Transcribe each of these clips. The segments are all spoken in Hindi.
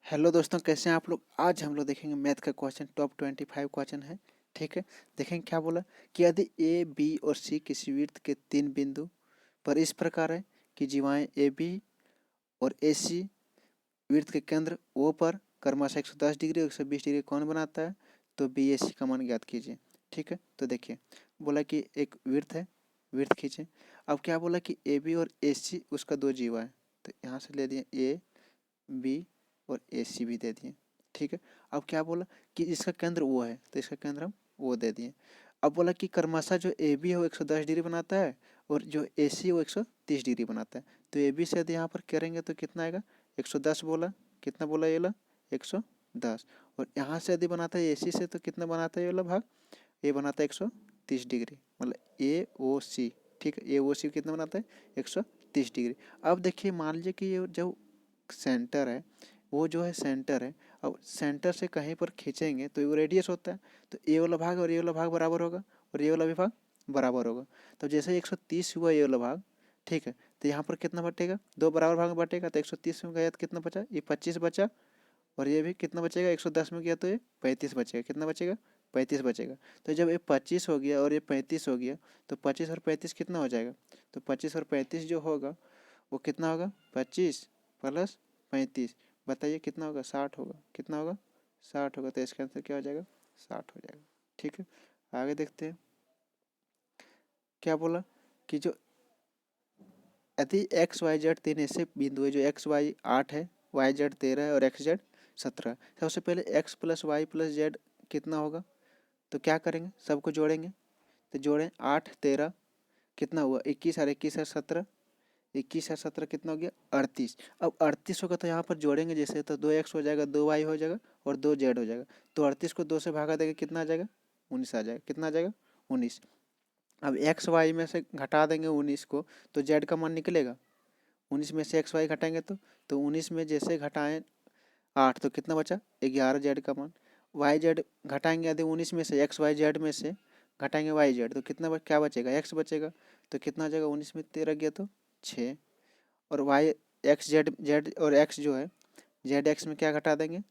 हेलो दोस्तों, कैसे हैं आप लोग। आज हम लोग देखेंगे मैथ का क्वेश्चन, टॉप 25 क्वेश्चन है। ठीक है। देखेंगे क्या बोला कि यदि ए बी और सी किसी वृत्त के तीन बिंदु पर इस प्रकार है कि जीवाएं ए बी और ए सी वृत्त के केंद्र ओ पर क्रमशः 110 डिग्री और 120 डिग्री कौन बनाता है, तो बी ए सी का मान ज्ञात कीजिए। ठीक है। तो देखिए बोला कि एक वृत्त है, वृत्त खींचे। अब क्या बोला कि ए बी और ए सी उसका दो जीवा है, तो यहाँ से ले दिए ए बी और ए सी भी दे दिए। ठीक है। अब क्या बोला कि इसका केंद्र वो है, तो इसका केंद्र हम वो दे दिए। अब बोला कि क्रमशः जो ए बी है वो 110 डिग्री बनाता है और जो ए सी वो 130 डिग्री बनाता है। तो ए बी से यदि यहाँ पर करेंगे तो कितना आएगा, 110 बोला, कितना बोला ये वाला 110। और यहाँ से यदि बनाता है ए सी से तो कितना बनाता है ये वाला भाग, ये बनाता है 130 डिग्री, मतलब ए ओ सी। ठीक है। ए ओ सी कितना बनाता है 130 डिग्री। अब देखिए मान लीजिए कि ये जो सेंटर है वो जो है सेंटर है, अब सेंटर से कहीं पर खींचेंगे तो वो रेडियस होता है, तो ये वाला भाग और ये वाला भाग बराबर होगा और ये वाला भी भाग बराबर होगा। तो जैसे 130 हुआ ये वाला भाग, ठीक है, तो यहाँ पर कितना बटेगा, दो बराबर भाग में बटेगा, तो 130 में गया तो कितना बचा, ये 25 बचा। और ये भी कितना बचेगा, 110 में गया तो ये 35 बचेगा, कितना बचेगा 35 बचेगा। तो जब ये 25 हो गया और ये 35 हो गया तो 25 और 35 कितना हो जाएगा, तो 25 और 35 जो होगा वो कितना होगा, 25 प्लस 35, बताइए कितना होगा, 60 होगा, कितना होगा 60 होगा। तो इसका आंसर क्या हो जाएगा, 60 हो जाएगा। ठीक है। आगे देखते हैं क्या बोला कि जो यदि एक्स वाई जेड तीन ऐसे बिंदु है, जो एक्स वाई 8 है, वाई जेड 13 है और एक्स जेड 17 है। सबसे पहले X plus Y plus Z कितना होगा, तो क्या करेंगे, सबको जोड़ेंगे। तो जोड़ें, 8 13 कितना हुआ, 21 और 21 है 17, 21 और 17 कितना हो गया 38। अब 38 होगा तो यहाँ पर जोड़ेंगे जैसे, तो 2x हो जाएगा, 2y हो जाएगा और 2z हो जाएगा। तो 38 को 2 से भागा देंगे कितना आ जाएगा, 19 आ जाएगा, कितना आ जाएगा 19। अब एक्स वाई में से घटा देंगे 19 को तो जेड का मान निकलेगा, 19 में से एक्स वाई घटाएंगे तो 19 में जैसे घटाएं 8 तो कितना बचा 11 जेड का मान। वाई जेड घटाएंगे यदि 19 में से एक्स वाई जेड में से घटाएंगे वाई जेड तो कितना क्या बचेगा, एक्स बचेगा। तो कितना आ जाएगा, 19 में 13 गया तो 6। और वाई एक्स जेड जेड और एक्स जो है जेड एक्स में क्या घटा देंगे,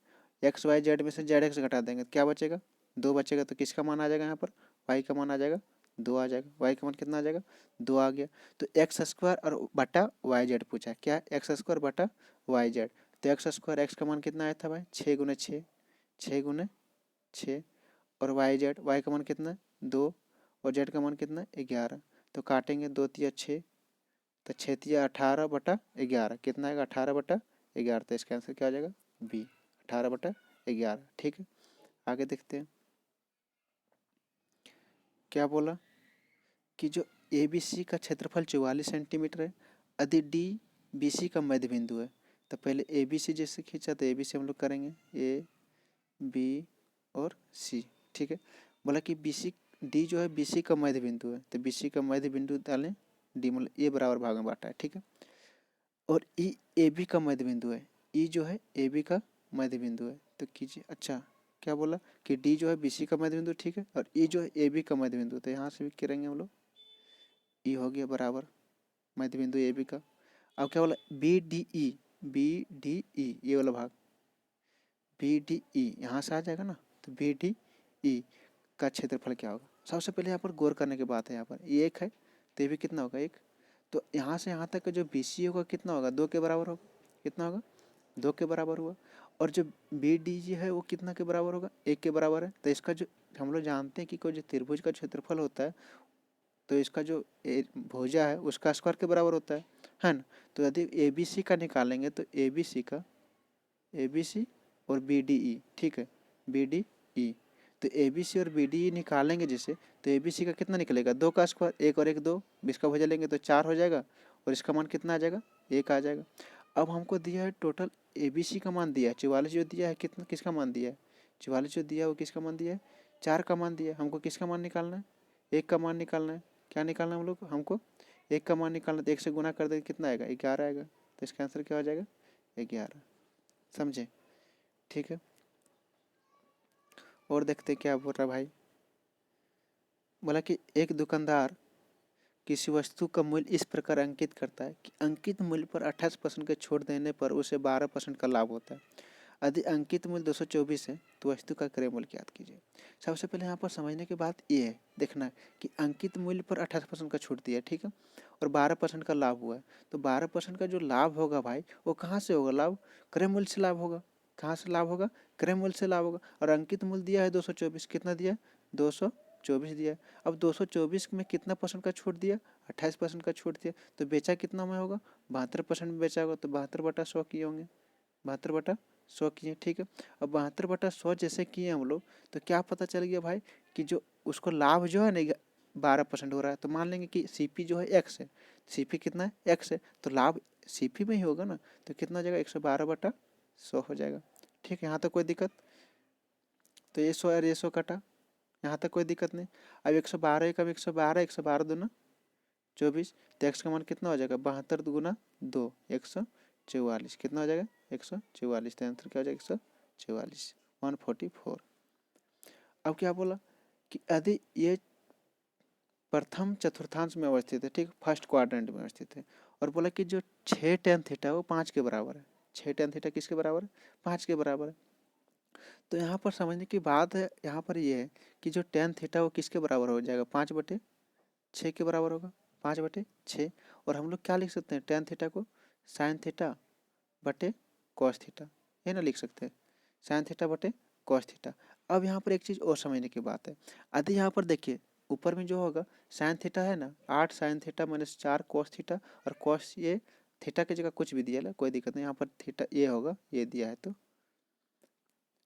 एक्स वाई जेड में से जेड एक्स घटा देंगे तो क्या बचेगा, 2 बचेगा। तो किसका मान आ जाएगा यहाँ पर, वाई का मान आ जाएगा 2 आ जाएगा, वाई का मान कितना आ जाएगा 2 आ गया। तो एक्स स्क्वायर और बटा वाई जेड पूछा है, क्या एक्स स्क्वायर बटा वाई जेड। तो एक्स स्क्वायर एक्स का मान कितना आया था भाई, 6 × 6, 6 × 6। और वाई का मान कितना 2 और जेड का मान कितना 11। तो काटेंगे 2 तिया 6, तो 6 तिया 18/11 कितना आएगा 18/11। तो इसका आंसर क्या आ जाएगा बी, 18/11। ठीक है। आगे देखते हैं क्या बोला कि जो ए बी सी का क्षेत्रफल 44 सेंटीमीटर है, यदि डी बी सी का मध्य बिंदु है। तो पहले ए बी सी जैसे खींचा तो ए बी सी हम लोग करेंगे ए बी और सी। ठीक है। बोला कि बी सी डी जो है बी सी का मध्य बिंदु है, तो बी सी का मध्य बिंदु डालें, डी मतलब ए बराबर भाग में बांटा है। ठीक है। और ई ए बी का मध्य बिंदु है, ई जो है ए बी का मध्य बिंदु है, तो कीजिए। अच्छा क्या बोला कि डी जो है बी सी का मध्य बिंदु, ठीक है, और ई जो है ए बी का मध्य बिंदु, तो यहाँ से भी करेंगे हम लोग, ई हो गया बराबर मध्य बिंदु ए बी का। अब क्या बोला B D E, B D E ये वाला भाग बी डी ई यहाँ से आ जाएगा ना, तो बी डी ई का क्षेत्रफल क्या होगा। सबसे पहले यहाँ पर गौर करने की बात है, यहाँ पर ये एक है तो ये भी कितना होगा एक। तो यहाँ से यहाँ तक का जो बी सी होगा कितना होगा 2 के बराबर होगा, कितना होगा 2 के बराबर हुआ। और जो बी डी जी है वो कितना के बराबर होगा 1 के बराबर है। तो इसका जो हम लोग जानते हैं कि कोई जो त्रिभुज का क्षेत्रफल होता है तो इसका जो भुजा है उसका स्क्वायर के बराबर होता है ना। तो यदि ए बी सी का निकालेंगे तो ए बी सी का ए बी सी और बी डी ई, ठीक है, बी डी ई। तो ए बी सी और बी डी ई निकालेंगे जैसे, तो ए बी सी का कितना निकलेगा 2 का स्क्वायर, 1 और 1 2, 20 का भुजा लेंगे तो 4 हो जाएगा और इसका मान कितना आ जाएगा 1 आ जाएगा। अब हमको दिया है टोटल ए बी सी का मान दिया है 44 जो दिया है, कितना किसका मान दिया है 44 जो दिया है वो किसका मान दिया है 4 का मान दिया है। हमको किसका मान निकालना है 1 का मान निकालना है। क्या निकालना है हम लोग को, हमको 1 का मान निकालना है। तो 1 से गुना कर देंगे कितना आएगा 11 आएगा। तो इसका आंसर क्या हो जाएगा 11, समझे। ठीक है। और देखते क्या बोल रहा भाई, बोला कि एक दुकानदार किसी वस्तु का मूल्य इस प्रकार अंकित करता है कि अंकित मूल्य पर 28% के छूट देने पर उसे 12% का लाभ होता है। यदि अंकित मूल्य 224 है तो वस्तु का क्रय मूल्य ज्ञात कीजिए। सबसे पहले यहाँ पर समझने की बात ये है, देखना है कि अंकित मूल्य पर 18% का छूट दिया है, ठीक है, और 12% का लाभ हुआ है। तो 12% का जो लाभ होगा भाई वो कहाँ से होगा? लाभ क्रय मूल्य से लाभ होगा। कहाँ से लाभ होगा? क्रय मूल्य से लाभ होगा। और अंकित मूल्य दिया है 224, कितना दिया? 224 दिया। अब 224 में कितना परसेंट का छूट दिया? 28% का छूट दिया। तो बेचा कितना में होगा? 72% में बेचा होगा। तो 72/100 किए होंगे, 72/100 किए, ठीक है। अब 72/100 जैसे किए हम लोग, तो क्या पता चल गया भाई कि जो उसको लाभ जो है ना 12% हो रहा है। तो मान लेंगे कि सीपी जो है एक्स है, सीपी कितना है? एक्स है, तो लाभ सीपी में ही होगा ना। तो कितना हो जाएगा? 112/100 हो जाएगा, ठीक है। यहाँ तक कोई दिक्कत? तो ये 100 और ये 100 कटा, यहाँ तक कोई दिक्कत नहीं। अब 112 का 112, 112 दूना 24, तो एक्स का मान कितना हो जाएगा? 72 गुना 2, 144। कितना हो जाएगा? 144। तो आंसर क्या हो जाएगा? 144, 144। अब क्या बोला कि यदि ये प्रथम चतुर्थांश में अवस्थित है, ठीक, फर्स्ट क्वाड्रेंट में अवस्थित है, और बोला कि जो 6 tan थीटा वो 5 के बराबर है। 6 tan थीटा किसके बराबर है? 5 के बराबर है। तो यहाँ पर समझने की बात है, यहाँ पर ये है कि जो tan थीटा वो किसके बराबर हो जाएगा? 5/6 के बराबर होगा, 5/6। और हम लोग क्या लिख सकते हैं tan थीटा को? साइन थीटा बटे कॉस थीटा, ये ना लिख सकते हैं, साइन थीटा बटे कॉस थीटा। अब यहाँ पर एक चीज़ और समझने की बात है। यदि यहाँ पर देखिए ऊपर में जो होगा साइन थीटा है ना, 8 sine theta minus 4 cos theta, और कॉस ये थीटा की जगह कुछ भी दिया है, कोई दिक्कत नहीं। यहाँ पर थीटा ये होगा, ये दिया है तो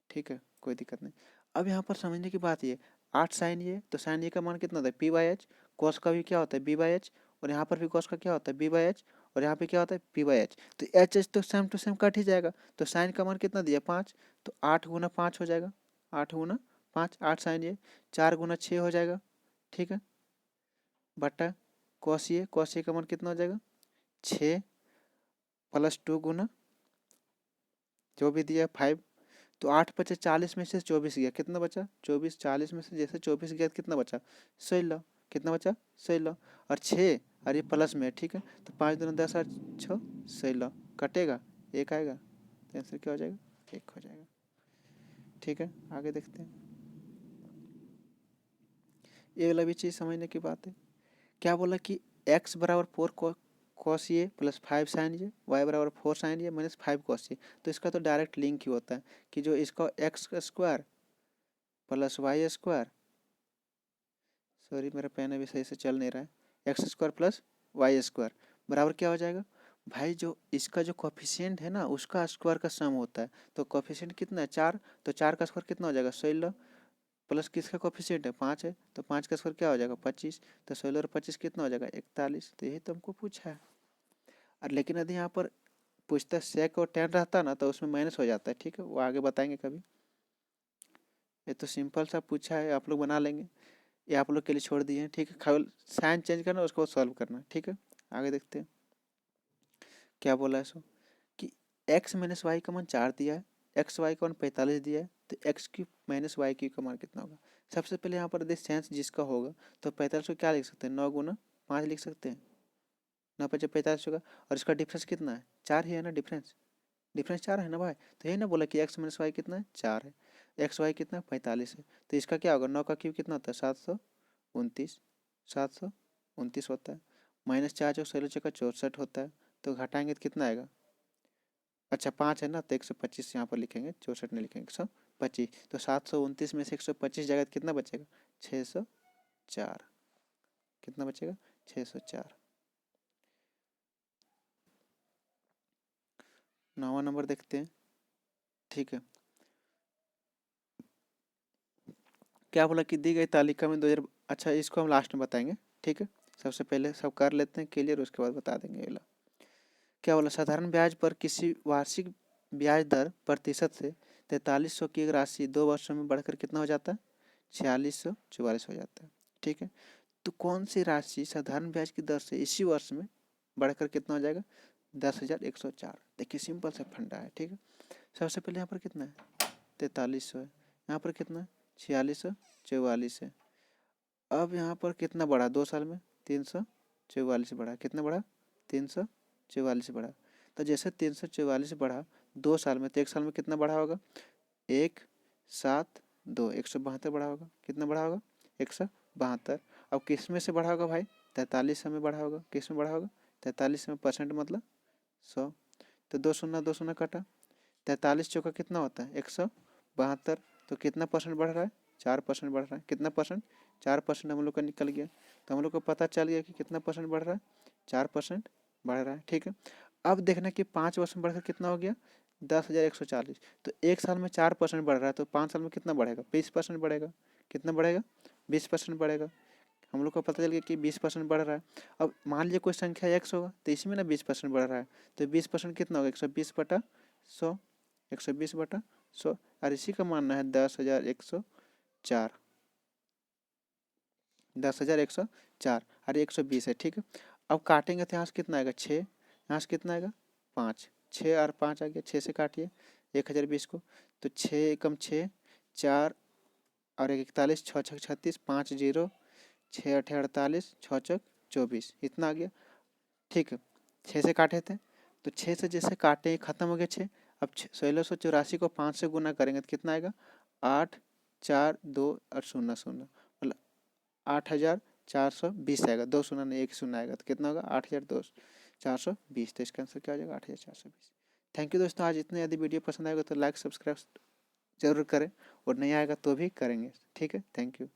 ठीक है, कोई दिक्कत नहीं। अब यहाँ पर समझने की बात ये, 8 साइन ये, तो साइन ये का मान कितना होता है? p/h। कॉस का भी क्या होता है? b/h। और यहाँ पर भी कॉस का क्या होता है? b/h। और यहाँ पे क्या होता है? p/h। तो h तो सेम टू सेम कट ही जाएगा। तो साइन का मान कितना दिया? 5। तो 8 गुना 5 हो जाएगा, 8 गुना 5, 8 साइन ये, 4 गुना 6 हो जाएगा, ठीक है, बटा कॉस ये का मान कितना हो जाएगा? 6 + 2 गुना जो भी दिया 5। तो 8/40 में से 24 गया, कितना बचा? 24। 40 में से जैसे 24 गया, कितना बचा? 16। कितना बचा? 16। और 6 और ये प्लस में, ठीक है, तो 5 दूना 10 और 6 16, कटेगा, एक आएगा, तो आंसर क्या हो जाएगा? 1 हो जाएगा, ठीक है। आगे देखते हैं, ये वाला भी चीज़ समझने की बात है। क्या बोला कि x बराबर 4 कॉस ये प्लस 5 साइन ये, y बराबर 4 साइन ये माइनस 5 कॉस ये। तो इसका तो डायरेक्ट लिंक ही होता है कि जो इसका X square plus Y square, sorry मेरा पेन अभी सही से चल नहीं रहा है, X square plus Y square बराबर क्या हो जाएगा भाई? जो इसका जो कोफिशिएंट है ना उसका स्क्वायर का सम होता है। तो कोफिशिएंट कितना है? 4। तो 4 का स्क्वायर कितना हो जाएगा? 16, प्लस किसका कोफिशिएंट है? 5 है, तो 5 का स्क्वायर क्या हो जाएगा? 25। तो 16 और 25 कितना हो जाएगा? 41। तो यही तो हमको पूछा है। और लेकिन यदि यहाँ पर पूछता सेक और टेन रहता ना तो उसमें माइनस हो जाता है, ठीक है, वो आगे बताएंगे कभी। ये तो सिंपल सा पूछा है, आप लोग बना लेंगे, ये आप लोग के लिए छोड़ दिए हैं, ठीक है। केवल साइन चेंज करना, उसको सॉल्व करना, ठीक है। आगे देखते हैं क्या बोला है सो कि x माइनस वाई का मान 4 दिया है, एक्स वाई का मान 45 दिया है, तो x³ माइनस वाई क्यू का मान कितना होगा? सबसे पहले यहाँ पर यदि सेंस जिसका होगा तो 45 को क्या लिख सकते हैं? 9 गुना 5 लिख सकते हैं, 9 × 5 = 45 होगा। और इसका डिफरेंस कितना है? 4 ही है ना, डिफरेंस 4 है ना भाई। तो यही ना बोला कि x माइनस वाई कितना है? 4 है, एक्स वाई कितना? 45 है। तो इसका क्या होगा? 9 का क्यूब कितना होता है? 729, 729 होता है। माइनस 4 जो 16 चौका 64 होता है, तो घटाएंगे तो कितना आएगा? अच्छा 5 है ना, तो 125 यहाँ पर लिखेंगे, 64 नहीं लिखेंगे, 125। तो 729 में से 125 जाएगा तो कितना बचेगा? 604। कितना बचेगा? 604। 9वां नंबर देखते हैं, ठीक है। क्या बोला कि दी गई तालिका में 2000, अच्छा इसको हम लास्ट में बताएंगे, ठीक है। सबसे पहले सब कर लेते हैं क्लियर, उसके बाद बता देंगे ये। क्या बोला? साधारण ब्याज पर किसी वार्षिक ब्याज दर प्रतिशत से 4300 की एक राशि 2 वर्षों में बढ़कर कितना हो जाता है? 4644 हो जाता है, ठीक है। तो कौन सी राशि साधारण ब्याज की दर से इसी वर्ष में बढ़कर कितना हो जाएगा? 10,104। देखिए सिंपल सा फंडा है, ठीक है। सबसे पहले यहाँ पर कितना है? 4300 है, यहाँ पर कितना है? 4644 है। अब यहाँ पर कितना बढ़ा 2 साल में? 344 बढ़ा, कितना बढ़ा? 344 बढ़ा। तो जैसे 344 बढ़ा 2 साल में, तो 1 साल में कितना बढ़ा होगा? 1 7 2 172 बढ़ा होगा। कितना बढ़ा होगा? 172। अब किस में से बढ़ा होगा भाई? 43 में बढ़ा होगा। किस में बढ़ा होगा? 43 में, परसेंट मतलब 100। तो 2 शून्य कटा, 43 चौका कितना होता है? 172। तो कितना परसेंट बढ़ रहा है? 4% बढ़ रहा है। कितना परसेंट? 4% हम लोग का निकल गया। तो हम लोग को पता चल गया कि कितना परसेंट बढ़ रहा है? 4% बढ़ रहा है। ठीक है, अब देखना कि 5 वर्ष में बढ़कर कितना हो गया? 10,140। तो 1 साल में 4% बढ़ रहा है, तो 5 साल में कितना बढ़ेगा? 20% बढ़ेगा। कितना बढ़ेगा? 20% बढ़ेगा। हम लोग को पता चल गया कि 20% बढ़ रहा है। अब मान लीजिए कोई संख्या x होगा, तो इसमें ना 20% बढ़ रहा है, तो 20% कितना होगा? 120/100। 120/100। और इसी का मानना है 10,104। 10,104 और 120 है। ठीक है, अब काटेंगे तो यहाँ से कितना आएगा? 6। यहाँ से कितना आएगा? 5। 6 और 5 आ गया, 6 से काटिए 1020 को। तो 6 कम 6 4 और 41, 6 छक 36, 5 0, 6 8 48, 6 चक 24, इतना आ गया। ठीक है, 6 से काटे थे, तो 6 से जैसे काटे खत्म हो गया 6। अब 1684 को 5 से गुना करेंगे तो कितना आएगा? 8 4 2 और 0 0, मतलब 8,420 आएगा। 2 शून्य नहीं, 1 शून्य आएगा, तो कितना होगा? 8,420। तो इसका आंसर क्या हो जाएगा? 8,420। थैंक यू दोस्तों। आज इतने, यदि वीडियो पसंद आएगा तो लाइक सब्सक्राइब जरूर करें, और नहीं आएगा तो भी करेंगे। ठीक है, थैंक यू।